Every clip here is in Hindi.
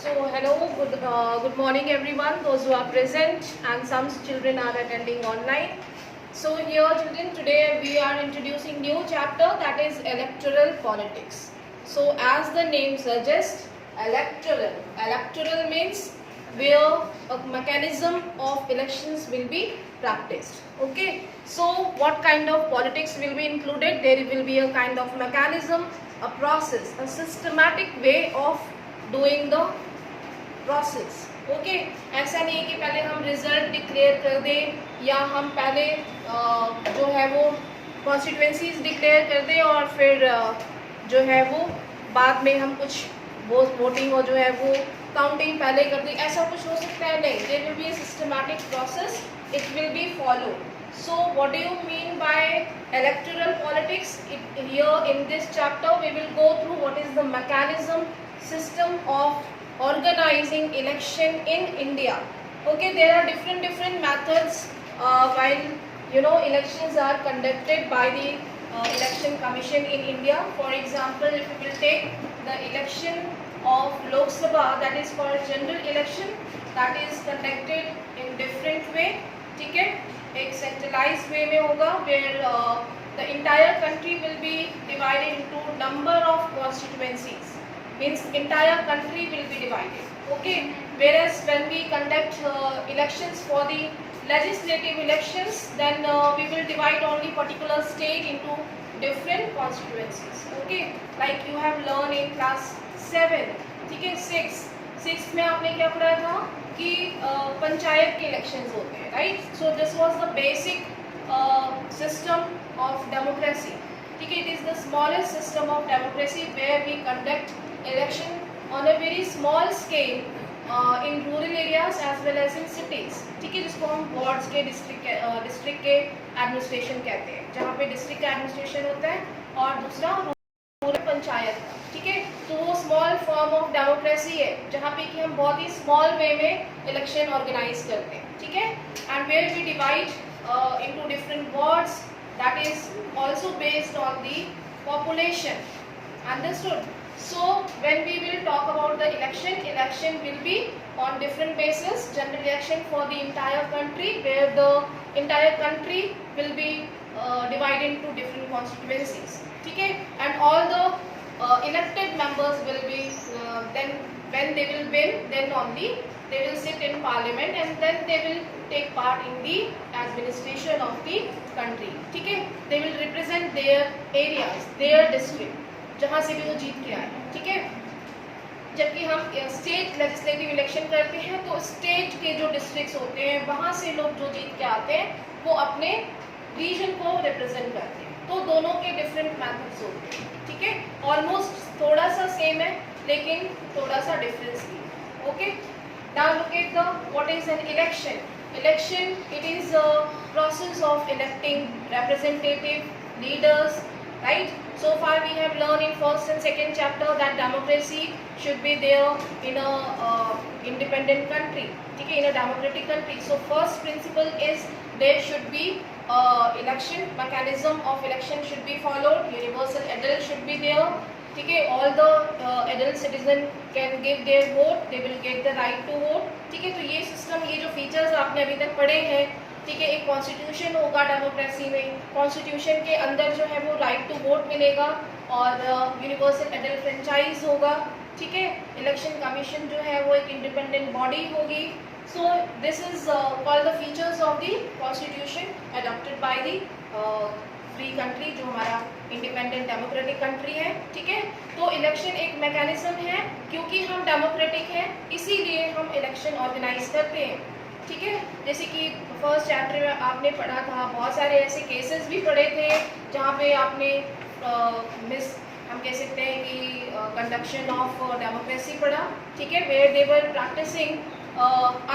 So hello, good morning everyone, those who are present and some children are attending online. So here children, today we are introducing new chapter, that is electoral politics. So as the name suggests, electoral means where a mechanism of elections will be practiced. Okay, so what kind of politics will be included? There will be a kind of mechanism, a process, a systematic way of doing the process okay. ऐसा नहीं है कि पहले हम रिजल्ट डिक्लेयर कर दें या हम पहले जो है वो कॉन्स्टिट्यूएंसीज डिक्लेयर कर दें और फिर जो है वो बाद में हम कुछ वोटिंग और जो है वो काउंटिंग पहले कर दें, ऐसा कुछ हो सकता है नहीं। There will be a systematic process, it will be follow. So what do you mean by electoral politics? Here in this chapter we will go through what is the mechanism, system of organizing election in India. Okay, there are different methods while elections are conducted by the election commission in India. For example, if we will take the election of Lok Sabha, that is called general election, that is conducted in different way. ठीक है, एक centralized way में होगा where the entire country will be divided into number of constituencies. Means entire country will be divided. Okay, whereas when we conduct elections for the legislative elections, then we will divide only particular state into different constituencies. Okay, like you have learned in class 7, ठीक है, 6 में आपने क्या पढ़ा था कि पंचायत के इलेक्शंस होते हैं, right? So this was the basic system of democracy. ठीक है, it is the smallest system of democracy where we conduct election on a very small scale in rural areas as well as in cities. ठीक है, जिसको हम वार्ड्स के डिस्ट्रिक्ट के एडमिनिस्ट्रेशन कहते हैं, जहाँ पे डिस्ट्रिक्ट का एडमिनिस्ट्रेशन होता है और दूसरा रूरल पंचायत का। ठीक है, तो वो स्मॉल फॉर्म ऑफ डेमोक्रेसी है जहाँ पे कि हम बहुत ही स्मॉल वे में इलेक्शन ऑर्गेनाइज करते हैं। ठीक है, and where we divide into different wards, that is also based on the population. Understood? So when we will talk about the election will be on different basis. General election for the entire country, where the entire country will be divided into different constituencies. ठीक है, and all the elected members will be then when they will win, then only they will sit in parliament and then they will take part in the administration of the country. ठीक है, they will represent their areas, their district, जहाँ से भी वो जीत के आए। ठीक है, जबकि हम स्टेट लेजिस्लेटिव इलेक्शन करते हैं तो स्टेट के जो डिस्ट्रिक्ट्स होते हैं वहाँ से लोग जो जीत के आते हैं वो अपने रीजन को रिप्रेजेंट करते हैं। तो दोनों के डिफरेंट मेथड्स होते हैं। ठीक है, ऑलमोस्ट थोड़ा सा सेम है लेकिन थोड़ा सा डिफरेंस भी है। Okay, now look at the what is an election. Election it is a process of electing representative leaders, right? So far we have learned in first and second chapter that democracy should be there in a independent country, ठीक है, in a democratic country. So first principle is there should be election, mechanism of election should be followed, universal adult should be there, ठीक है, all the adult citizen can give their vote, they will get the right to vote। ठीक है, तो ये सिस्टम, ये जो फीचर्स आपने अभी तक पढ़े हैं, ठीक है, एक कॉन्स्टिट्यूशन होगा डेमोक्रेसी में, कॉन्स्टिट्यूशन के अंदर जो है वो राइट टू वोट मिलेगा और यूनिवर्सल एडल्ट फ्रेंचाइज होगा। ठीक है, इलेक्शन कमीशन जो है वो एक इंडिपेंडेंट बॉडी होगी। So this is called the features of the constitution adopted by the free country, जो हमारा इंडिपेंडेंट डेमोक्रेटिक कंट्री है। ठीक है, तो इलेक्शन एक मैकेनिज्म है, क्योंकि हम डेमोक्रेटिक हैं इसीलिए हम इलेक्शन ऑर्गेनाइज करते हैं। ठीक है, जैसे कि फर्स्ट चैप्टर में आपने पढ़ा था, बहुत सारे ऐसे केसेस भी पढ़े थे जहाँ पे आपने हम कह सकते हैं कि कंडक्शन ऑफ डेमोक्रेसी पढ़ा। ठीक है, where they were practicing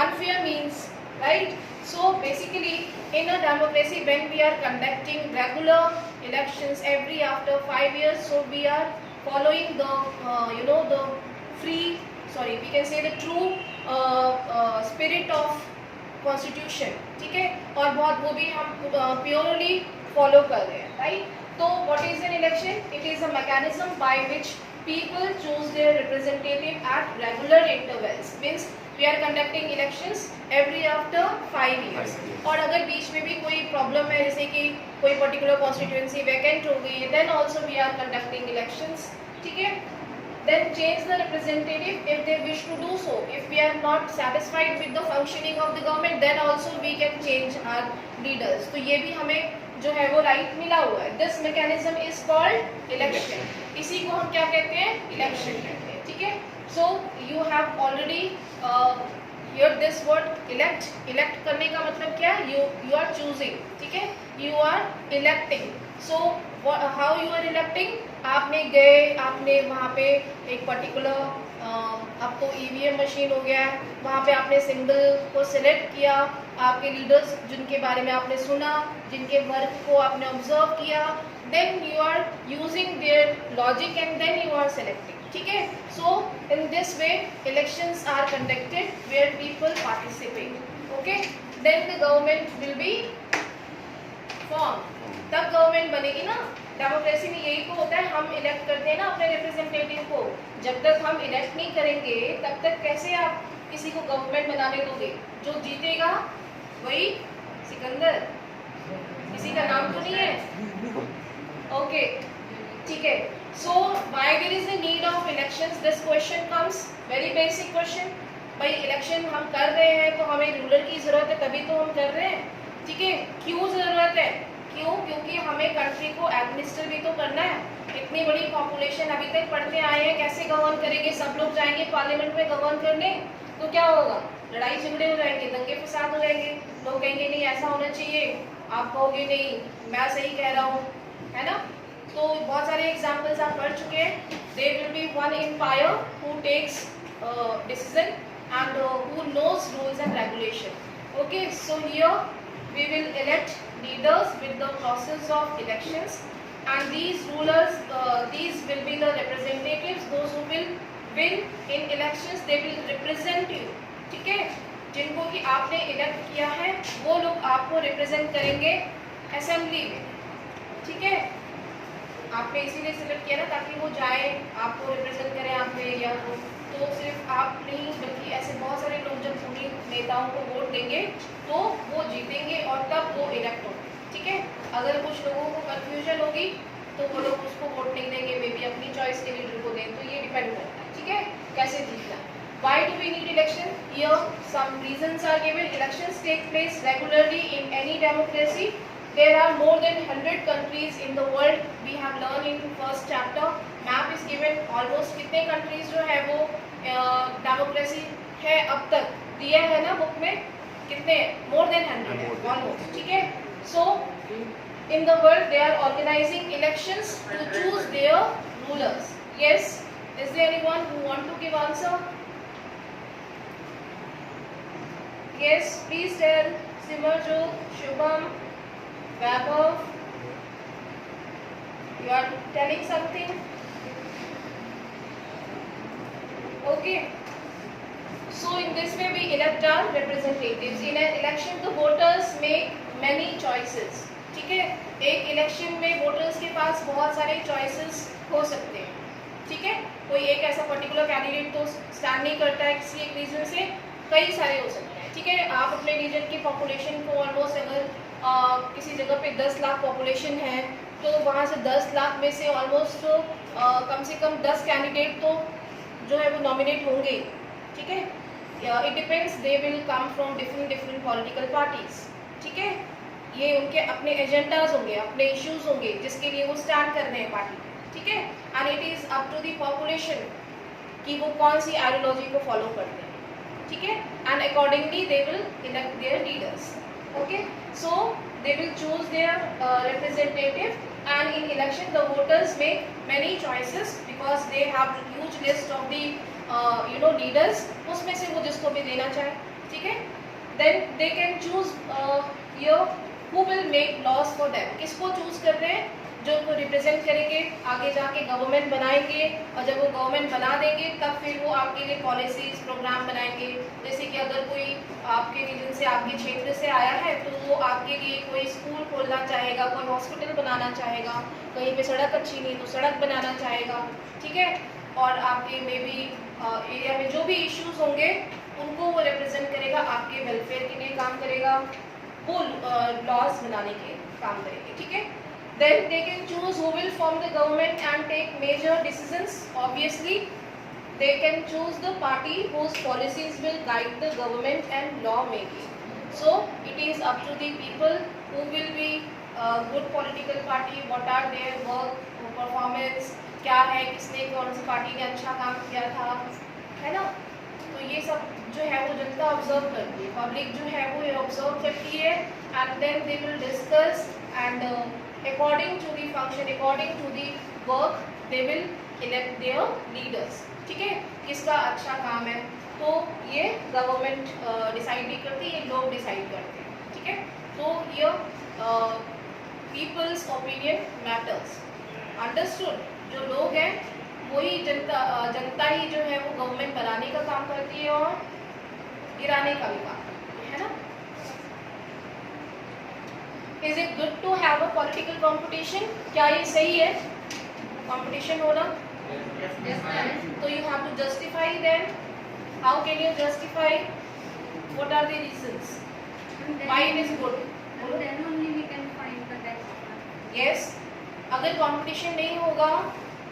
unfair means, right? So basically in a democracy when we are conducting regular elections every after 5 years, so we are following the the we can say the true spirit of constitution. ठीक है, और बहुत वो भी हम प्योरली फॉलो कर रहे हैं, राइट? तो what is an election? It is a mechanism by which people choose their representative at regular intervals, means we are conducting elections every after 5 years. और अगर बीच में भी कोई प्रॉब्लम है, जैसे कि कोई पर्टिकुलर कॉन्स्टिट्यूएंसी वैकेंट हो गई, then also we are conducting elections. ठीक है. Then change the representative if they wish to do so. If we are not satisfied with the functioning of the government, then also we can change our leaders. तो ये भी हमें जो है वो राइट मिला हुआ है. This mechanism is called election. इसी को हम क्या कहते हैं? Election कहते हैं. ठीक है. So you have already heard this word elect. Elect करने का मतलब क्या है? You are choosing. ठीक है. You are electing. So how you are electing? आपने गए, आपने वहाँ पे एक पर्टिकुलर अब तो ईवीएम मशीन हो गया है, वहाँ पे आपने सिंबल को सिलेक्ट किया, आपके लीडर्स जिनके बारे में आपने सुना, जिनके वर्क को आपने ऑब्जर्व किया, then you are using their logic and then you are selecting. ठीक है. So in this way elections are conducted where people participate. Okay. Then the government will be form. तब गवर्नमेंट बनेगी ना. डेमोक्रेसी में यही तो होता है, हम इलेक्ट करते हैं ना अपने रिप्रेजेंटेटिव को. जब तक हम इलेक्ट नहीं करेंगे तब तक कैसे आप किसी को गवर्नमेंट बनाने दोगे? जो जीतेगा वही सिकंदर. किसी का नाम तो नहीं है? ओके. ठीक है. So why there is the need of elections? This question comes, very basic question. भाई इलेक्शन हम कर रहे हैं तो हमें रूलर की जरूरत है, तभी तो हम कर रहे हैं. ठीक है. क्यों जरूरत है? क्यों? क्योंकि हमें कंट्री को एडमिनिस्टर भी तो करना है. इतनी बड़ी पॉपुलेशन अभी तक पढ़ते आए हैं, कैसे गवर्न करेंगे? सब लोग जाएंगे पार्लियामेंट में गवर्न करने, तो क्या होगा? लड़ाई झगड़े हो जाएंगे, दंगे फसाद हो जाएंगे. लोग कहेंगे नहीं ऐसा होना चाहिए, आप कहोगे नहीं मैं सही कह रहा हूँ, है ना. तो बहुत सारे एग्जाम्पल्स आप पढ़ चुके हैं. There will be one empire who takes decision and who knows rules and regulation. Okay. So here we will elect leaders with the process of elections, and these rulers, these will be the representatives, those who will win in elections. They will represent you. ठीक है. जिनको कि आपने इलेक्ट किया है वो लोग आपको रिप्रेजेंट करेंगे असेंबली में. ठीक है. आपने इसीलिए सिलेक्ट किया ना ताकि वो जाए आपको रिप्रेजेंट करें आपने, या तो सिर्फ आप नहीं बल्कि ऐसे बहुत सारे लोग जब पूरी नेताओं को वोट देंगे तो वो जीतेंगे और तब वो इलेक्ट होंगे. ठीक है. अगर कुछ लोगों को कंफ्यूजन होगी तो वो लोग उसको वोट नहीं देंगे, मे बी अपनी चॉइस के लीडर को दें. तो ये डिपेंड करता है. ठीक है. कैसे जीतना. Why do we need election? Here some reasons are given. Elections take place regularly in any democracy. There are more than 100 countries in the world. We have learned in first chapter. Map is given. Almost कितने countries जो है वो डेमोक्रेसी है अब तक दिया है ना बुक में, कितने? मोर देन 100 है ऑलमोस्ट. ठीक है. So in the world they are organising elections to choose their rulers. Yes. Is there anyone who want to give answer? Yes please tell. Simarjot, Shubham, Vaibhav, you are telling something? Okay. So in this way we elect our representatives. In an election the voters make many choices. ठीक है. एक इलेक्शन में वोटर्स के पास बहुत सारे चॉइसेस हो सकते हैं. ठीक है. कोई एक ऐसा पर्टिकुलर कैंडिडेट तो स्टैंड नहीं करता है किसी एक रीजन से, कई सारे हो सकते हैं. ठीक है. आप अपने रीजन की पॉपुलेशन को ऑलमोस्ट अगर किसी जगह पे 10 लाख पॉपुलेशन है तो वहाँ से 10 लाख में से ऑलमोस्ट कम से कम 10 कैंडिडेट तो जो है वो नॉमिनेट होंगे. ठीक है. It depends, they will come from different political parties. ठीक है. ये उनके अपने एजेंडाज होंगे, अपने इश्यूज होंगे जिसके लिए वो स्टैंड कर रहे हैं पार्टी. ठीक है. And it is up to the population कि वो कौन सी आइडियोलॉजी को फॉलो करते हैं. ठीक है. And accordingly they will elect their leaders. Okay, so they will choose their representative, and in election the voters make many choices because they have huge list of the leaders. उसमें से वो जिसको भी देना चाहे. ठीक है. Then they can choose who will make laws for them. किसको choose कर रहे हैं? जो उनको रिप्रेजेंट करेंगे, आगे जाके गवर्नमेंट बनाएंगे, और जब वो गवर्नमेंट बना देंगे तब फिर वो आपके लिए पॉलिसीज प्रोग्राम बनाएंगे. जैसे कि अगर कोई आपके रीजन से, आपके क्षेत्र से आया है तो वो आपके लिए कोई स्कूल खोलना चाहेगा, कोई हॉस्पिटल बनाना चाहेगा, कहीं पे सड़क अच्छी नहीं तो सड़क बनाना चाहेगा. ठीक है. और आपके मे बी एरिया में जो भी इश्यूज होंगे उनको वो रिप्रेजेंट करेगा, आपके वेलफेयर के लिए काम करेगा, वो लॉज बनाने के काम करेंगे, ठीक है। Then they can choose who will form the government and take major decisions. Obviously they can choose the party whose policies will guide the government and law making. So it is up to the people who will be good political party, what are their work performance, क्या है, किसने कौन सी पार्टी ने अच्छा काम किया था, है ना। तो ये सब जो है वो जनता ऑब्जर्व करती है, पब्लिक जो है वो ये ऑब्जर्व करती है and then they will discuss and according to the function, according to the work they will elect their leaders, ठीक है। किसका अच्छा काम है तो ये गवर्नमेंट डिसाइड नहीं करती, ये लोग डिसाइड करते हैं, ठीक है। तो ये पीपल्स ओपिनियन मैटर्स, अंडरस्टूड। जो लोग हैं वही जनता ही जो है वो गवर्नमेंट बनाने का काम करती है और गिराने का भी काम करती है ना। Is it good to have a political competition? क्या ये सही है कंपटीशन होना? So you have to justify then. How can you justify? What are the reasons? Why it is good? And then only we can find the best one. Yes. अगर कंपटीशन नहीं होगा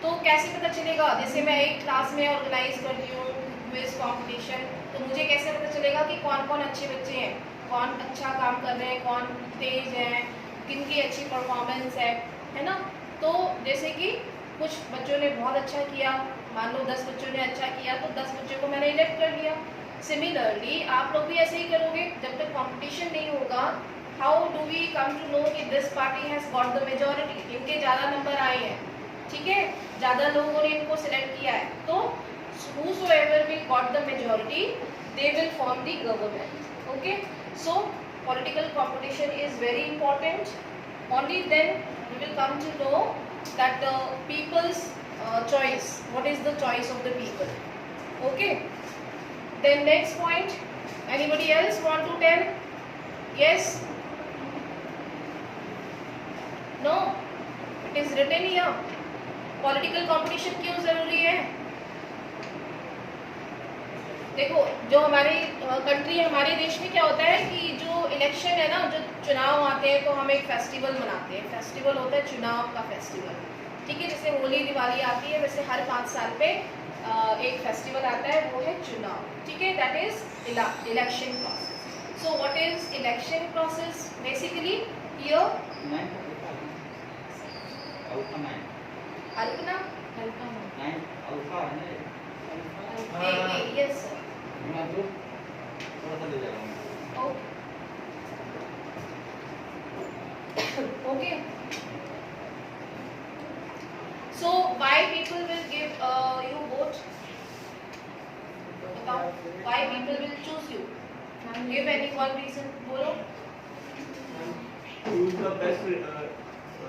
तो कैसे पता चलेगा? जैसे मैं एक क्लास में ऑर्गेनाइज करती हूँ क्विज कंपटीशन, तो मुझे कैसे पता चलेगा कि कौन कौन अच्छे बच्चे हैं, कौन अच्छा काम कर रहे हैं, कौन तेज है, किनकी अच्छी परफॉर्मेंस है ना। तो जैसे कि कुछ बच्चों ने बहुत अच्छा किया, मान लो 10 बच्चों ने अच्छा किया तो 10 बच्चों को मैंने इलेक्ट कर लिया। सिमिलरली आप लोग भी ऐसे ही करोगे, जब तक कंपटीशन नहीं होगा। How do we come to know कि this party has got the majority? इनके ज़्यादा नंबर आए हैं, ठीक है, ज़्यादा लोगों ने इनको सिलेक्ट किया है, तो whosoever will got the majority they will form the government. Okay, so political competition is very important. Only then we will come to know that the people's choice, what is the choice of the people. Okay, then next point, anybody else want to tell? Yes, no, it is written here. Political competition क्यों जरूरी है? देखो, जो हमारे कंट्री, हमारे देश में क्या होता है कि जो इलेक्शन है ना, जो चुनाव आते हैं तो हम एक फेस्टिवल मनाते हैं। फेस्टिवल होता है चुनाव का फेस्टिवल, ठीक है। जैसे होली दिवाली आती है वैसे हर 5 साल पे एक फेस्टिवल आता है, वो है चुनाव, ठीक है। That is election process. So what is election process? Basically yes sir, okay. So why people will give you vote? बताओ, why people will choose you? Give any one reason, बोलो। Choose the best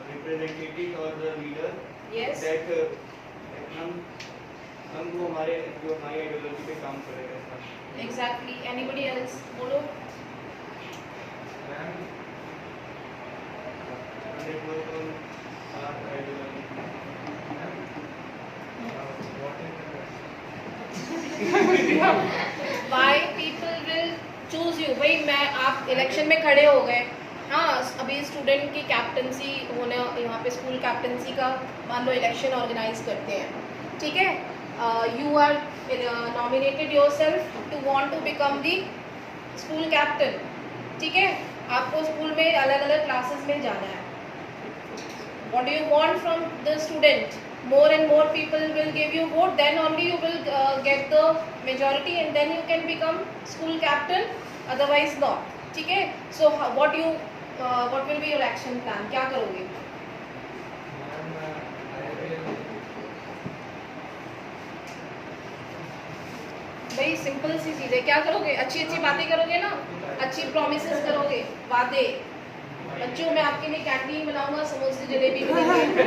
representative or the leader. Yes. That हम वो हमारे जो हमारी आइडियोलॉजी पे काम करेगा। Exactly. Anybody else? बोलो। Why people will choose you? भाई मैं, आप इलेक्शन में खड़े हो गए, हाँ, अभी स्टूडेंट की कैप्टनसी होने, यहाँ पे स्कूल कैप्टनसी का मान लो इलेक्शन ऑर्गेनाइज करते हैं, ठीक है। You are nominated yourself to want to become the school captain, ठीक है। आपको स्कूल में अलग अलग क्लासेस में जाना है। What do you want from the student? More and more people will give you vote, then only you will get the majority and then you can become school captain, otherwise not, ठीक है। So what will be your action plan? क्या करोगे? भाई सिंपल सी चीज़ है, क्या करोगे? अच्छी अच्छी बातें करोगे ना, अच्छी प्रॉमिसेस करोगे, वादे। बच्चों, मैं आपके लिए कैंटीन बनाऊंगा, समोसे जलेबी मिलेंगे,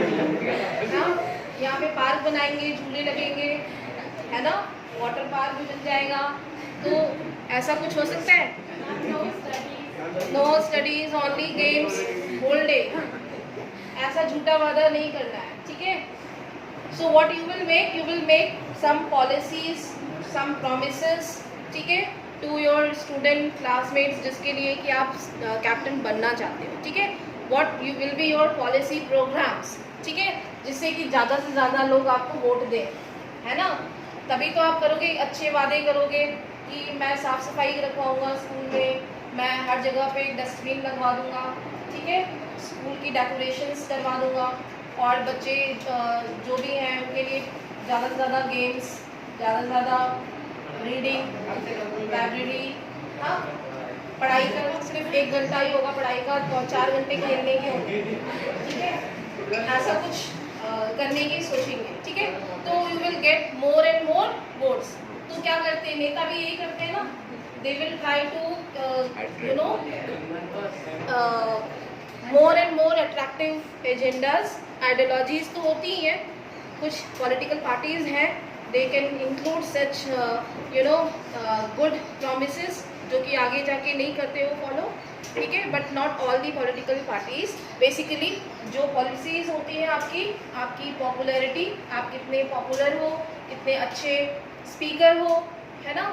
ना, यहाँ पे पार्क बनाएंगे, झूले लगेंगे, है ना, वाटर पार्क भी बन जाएगा। तो ऐसा कुछ हो सकता है? No studies, only games, whole day. ऐसा झूठा वादा नहीं करना है, ठीक है। So what you will make? You will make some policies, some promises, ठीक है, to your student classmates जिसके लिए कि आप कैप्टन बनना चाहते हो, ठीक है. What you will be your policy programs, ठीक है, जिससे कि ज़्यादा से ज़्यादा लोग आपको वोट दें, है ना. तभी तो आप करोगे, अच्छे वादे करोगे कि मैं साफ़ सफाई रखवाऊँगा स्कूल में, मैं हर जगह पे डस्टबिन लगवा दूँगा, ठीक है, स्कूल की डेकोरेशंस करवा दूँगा, और बच्चे जो भी हैं उनके लिए ज़्यादा से ज़्यादा गेम्स, ज़्यादा से ज़्यादा रीडिंग, लाइब्रेरी. हाँ, पढ़ाई का सिर्फ 1 घंटा ही होगा पढ़ाई का, और 4 घंटे खेलने के होंगे, ठीक है. ऐसा कुछ करने की सोचेंगे, ठीक है. तो you will get more and more votes. तो क्या करते हैं नेता भी यही करते हैं ना, they will try to you know more and more attractive agendas. Ideologies तो होती ही हैं, कुछ पॉलिटिकल पार्टीज हैं, they can include such you know good promises जो कि आगे जाके नहीं करते हो फॉलो, ठीक है. But not all the political parties. Basically जो पॉलिसीज होती है आपकी पॉपुलैरिटी, आप कितने पॉपुलर हो, कितने अच्छे स्पीकर हो, है ना,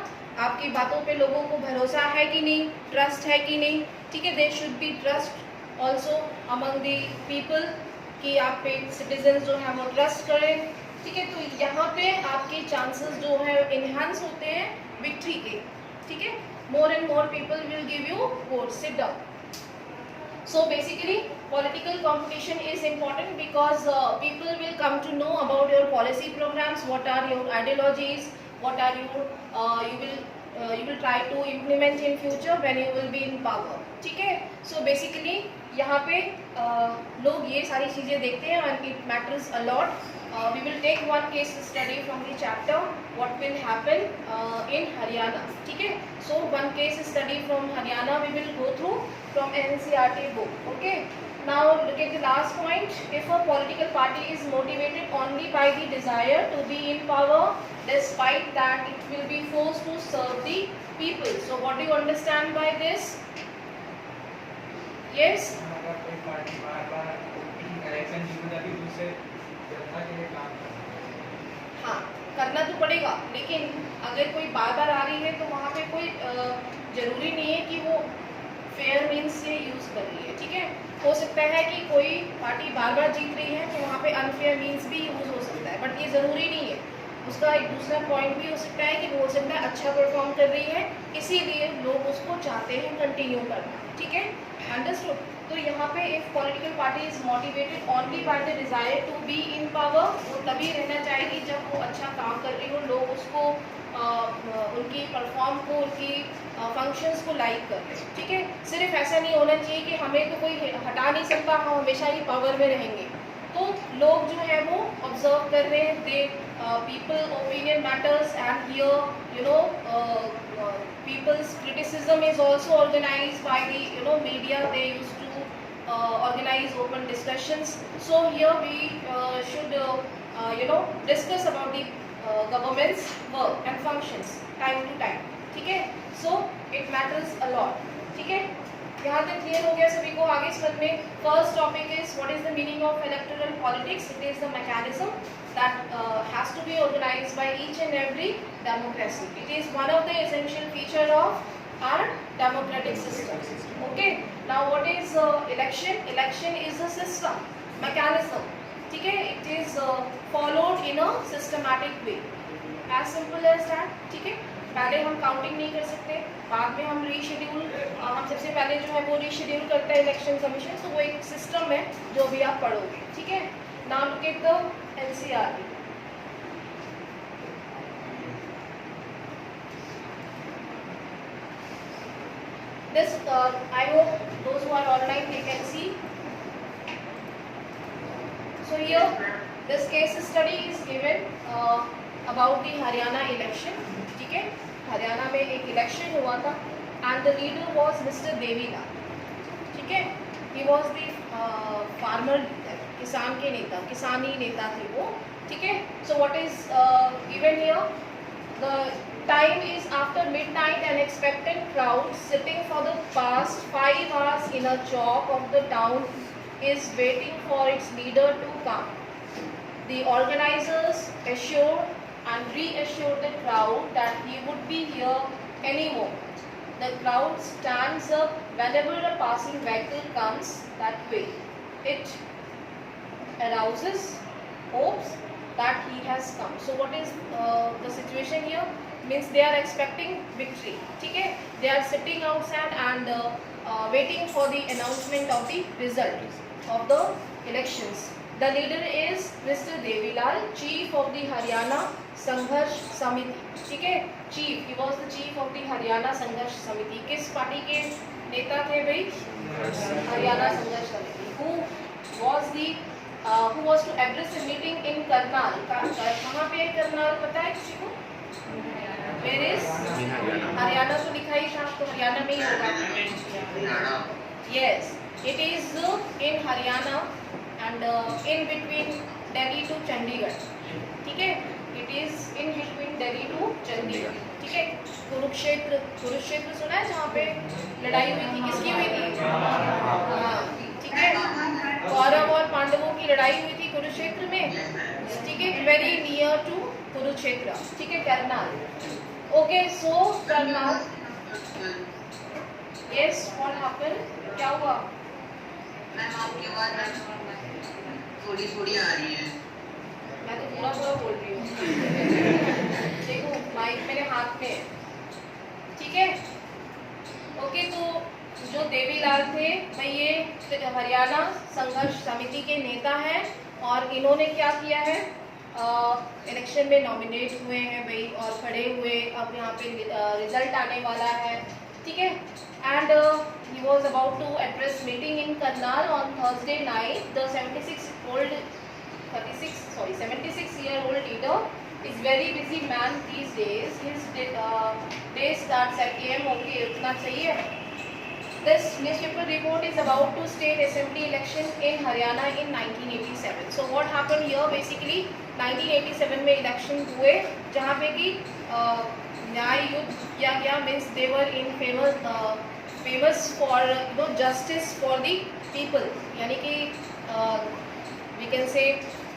आपकी बातों पे लोगों को भरोसा है कि नहीं, ट्रस्ट है कि नहीं, ठीक है. They should be trust also among the people कि आप पे सिटीजन जो है वो ट्रस्ट करें, ठीक है. तो यहाँ पे आपके चांसेस जो है इन्हांस होते हैं विक्ट्री के, ठीक है. मोर and more people will give you won't. Sit down. So basically political competition is important because people will come to know about your policy programs, what are your ideologies, what are your you will try to implement in future when you will be in power, ठीक है. So basically यहाँ पे लोग ये सारी चीज़ें देखते हैं and it matters a lot. We will take one case study from the chapter what will happen in Haryana, ठीक है. So one case study from Haryana we will go through from NCERT book, okay. Now look at the last point. If a political party is motivated only by the desire to be in power, despite that it will be forced to serve the people. So what do you understand by this? Yes. अगर कोई पार्टी बार-बार इलेक्शन जीत जाती है दूसरे जनता के लिए काम करता है. हाँ, करना तो पड़ेगा, लेकिन अगर कोई बार बार आ रही है तो वहाँ पे कोई ज़रूरी नहीं है कि वो फेयर मीन्स से यूज़ कर रही है, ठीक है. हो सकता है कि कोई पार्टी बार बार जीत रही है तो वहाँ पे अनफेयर मीन्स भी यूज़ हो सकता है, बट ये ज़रूरी नहीं है. उसका एक दूसरा पॉइंट भी हो सकता है कि वो हो सकता है अच्छा परफॉर्म कर रही है, इसीलिए लोग उसको चाहते हैं कंटिन्यू करना, ठीक है. अंडरस्टूड. तो यहाँ पे if political party is motivated only by the desire to be in power, वो तभी रहना चाहेगी जब वो अच्छा काम कर रही हो, लोग उसको उनकी परफॉर्म को, उनकी फंक्शंस को लाइक कर रहे हैं, ठीक है. सिर्फ ऐसा नहीं होना चाहिए कि हमें तो कोई हटा नहीं सकता, हम हमेशा ही पावर में रहेंगे. तो लोग जो है वो ऑब्जर्व कर रहे हैं, they people opinion matters and here you know people's criticism is also organized by the media. They used to organize open discussions. So here we should discuss about the government's work and functions time to time, ठीक है. So it matters a lot, ठीक है. यहाँ तक क्लियर हो गया सभी को. आगे समझ में first topic is what is the meaning of electoral politics. It is the mechanism that has to be organized by each and every democracy. It is one of the essential feature of our democratic system. Okay. Now what is election? Election is a system, mechanism. ठीक है. It is followed in a systematic way. As simple as that. ठीक है. पहले हम काउंटिंग नहीं कर सकते, बाद में हम रीशेड्यूल, हम सबसे पहले जो है वो रीशेड्यूल करता है इलेक्शन कमीशन. तो वो एक सिस्टम है जो भी आप पढ़ोगे, ठीक है. Now look at the NCERT. This I hope those who are online they can see. So here this case study is given about the Haryana election. ठीक है. हरियाणा में एक इलेक्शन हुआ था and the leader was Mr. Devilal. ठीक है. He was the farmer leader. किसान के नेता, किसानी नेता थे वो, ठीक है. So what is given here, the time is after midnight an expected crowd sitting for the past 5 hours in a chowk of the town is waiting for its leader to come. The organizers assured and reassured the crowd that he would be here any moment. The crowd stands up whenever a passing vehicle comes that way. It arouses hopes that he has come. So what is the situation here? Means they are expecting victory. ठीक है? They are sitting outside and waiting for the announcement of the result of the elections. The leader is Mr. Devilal, Chief of the Haryana Sangharsh Samiti. ठीक है? Chief, he was the Chief of the Haryana Sangharsh Samiti. किस पार्टी के नेता थे भाई? हरियाणा संघर्ष समिति. Who was to address a meeting in Karnal. कहाँ पे है करनाल पता है किसी को? Where is? हरियाणा तो लिखा ही शायद तो हरियाणा में ही होगा. Yes, it is in Haryana and in between Delhi to Chandigarh. ठीक है? It is in between Delhi to Chandigarh. ठीक है? कुरुक्षेत्र सुना है जहाँ पे लड़ाई हुई थी, किसकी हुई थी? हाँ, ठीक है? कौरव और पांडवों की लड़ाई हुई थी कुरुक्षेत्र में. ठीक है? Very near to Kurukshetra. ठीक है? Karnal. Okay, so Karnal. Yes, what happened? क्या हुआ? मैम आपकी आवाज थोड़ी थोड़ी आ रही है. मैं तो पूरा बोल रही हूँ. देखो माइक मेरे हाथ में है. ठीक है? ओके, तो जो देवीलाल थे भाई ये हरियाणा संघर्ष समिति के नेता हैं और इन्होंने क्या किया है? इलेक्शन में नॉमिनेट हुए हैं भाई और खड़े हुए. अब यहाँ पे रिजल्ट आने वाला है. ठीक है? And he was about to address meeting in Karnal on Thursday night. The 76-year-old leader is very busy man these days. His day starts at AM. Okay, उतना चाहिए. This newspaper report is about to state assembly election in Haryana in 1987. So what happened here? Basically 1987 में election हुए जहाँ पे कि न्याय युद्ध किया गया. Means they were in famous for justice for the people. यानी कि we can say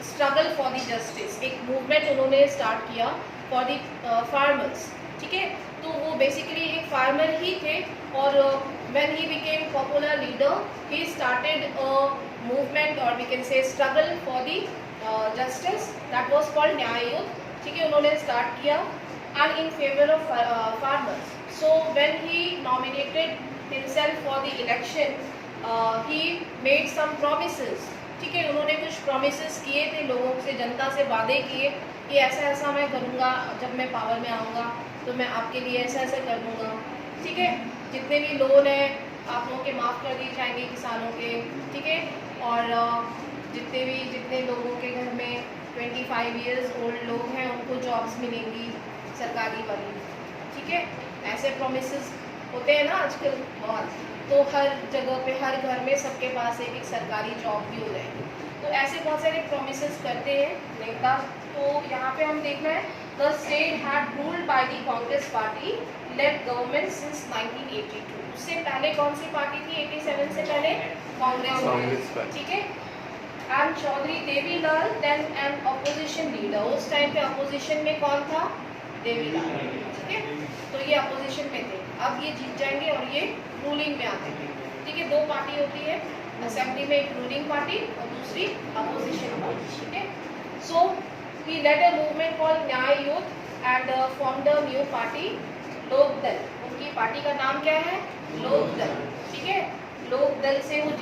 struggle for the justice. एक movement उन्होंने start किया for the farmers. ठीक है? तो वो basically एक farmer ही थे और when he became popular leader, he started a movement or we can say struggle for the justice that was called न्याय युद्ध. ठीक है? उन्होंने start किया and in favor of farmers. So when he nominated himself for the election, he made some promises. ठीक है? उन्होंने कुछ promises किए थे लोगों से, जनता से वादे किए कि ऐसा ऐसा मैं करूँगा जब मैं पावर में आऊँगा, तो मैं आपके लिए ऐसा ऐसा कर दूँगा. ठीक है? जितने भी लोन हैं आप लोगों के माफ़ कर दिए जाएंगे किसानों के. ठीक है? और जितने लोगों के घर में 25 years old लोग हैं उनको जॉब्स मिलेंगी सरकारी वाली. ठीक है? ऐसे प्रोमिसेस होते हैं ना आजकल बहुत. तो हर जगह पे हर घर में सबके पास एक सरकारी जॉब भी हो जाएगी. तो ऐसे बहुत सारे प्रोमिसेस करते हैं नेता. तो यहाँ पे हम देखना है the state had ruled by the Congress party lead government since 1982. उससे पहले कौन सी पार्टी थी? 87 से पहले कांग्रेस. ठीक है? And Chaudhary Devilal then an opposition leader. उस टाइम पे अपोजिशन में कौन था? देवीलाल. ठीक है? तो ये अपोजिशन में थे. अब ये जीत जाएंगे और ये रूलिंग में आते हैं. ठीक है? दो पार्टी होती है असेंबली में, एक रूलिंग पार्टी और दूसरी अपोजिशन पार्टी. ठीक है? सो ही लेड अ मूवमेंट कॉल्ड न्याय युद्ध and formed a new party लोक दल. उनकी पार्टी का नाम क्या है? लोक दल. ठीक है? लोक दल से वो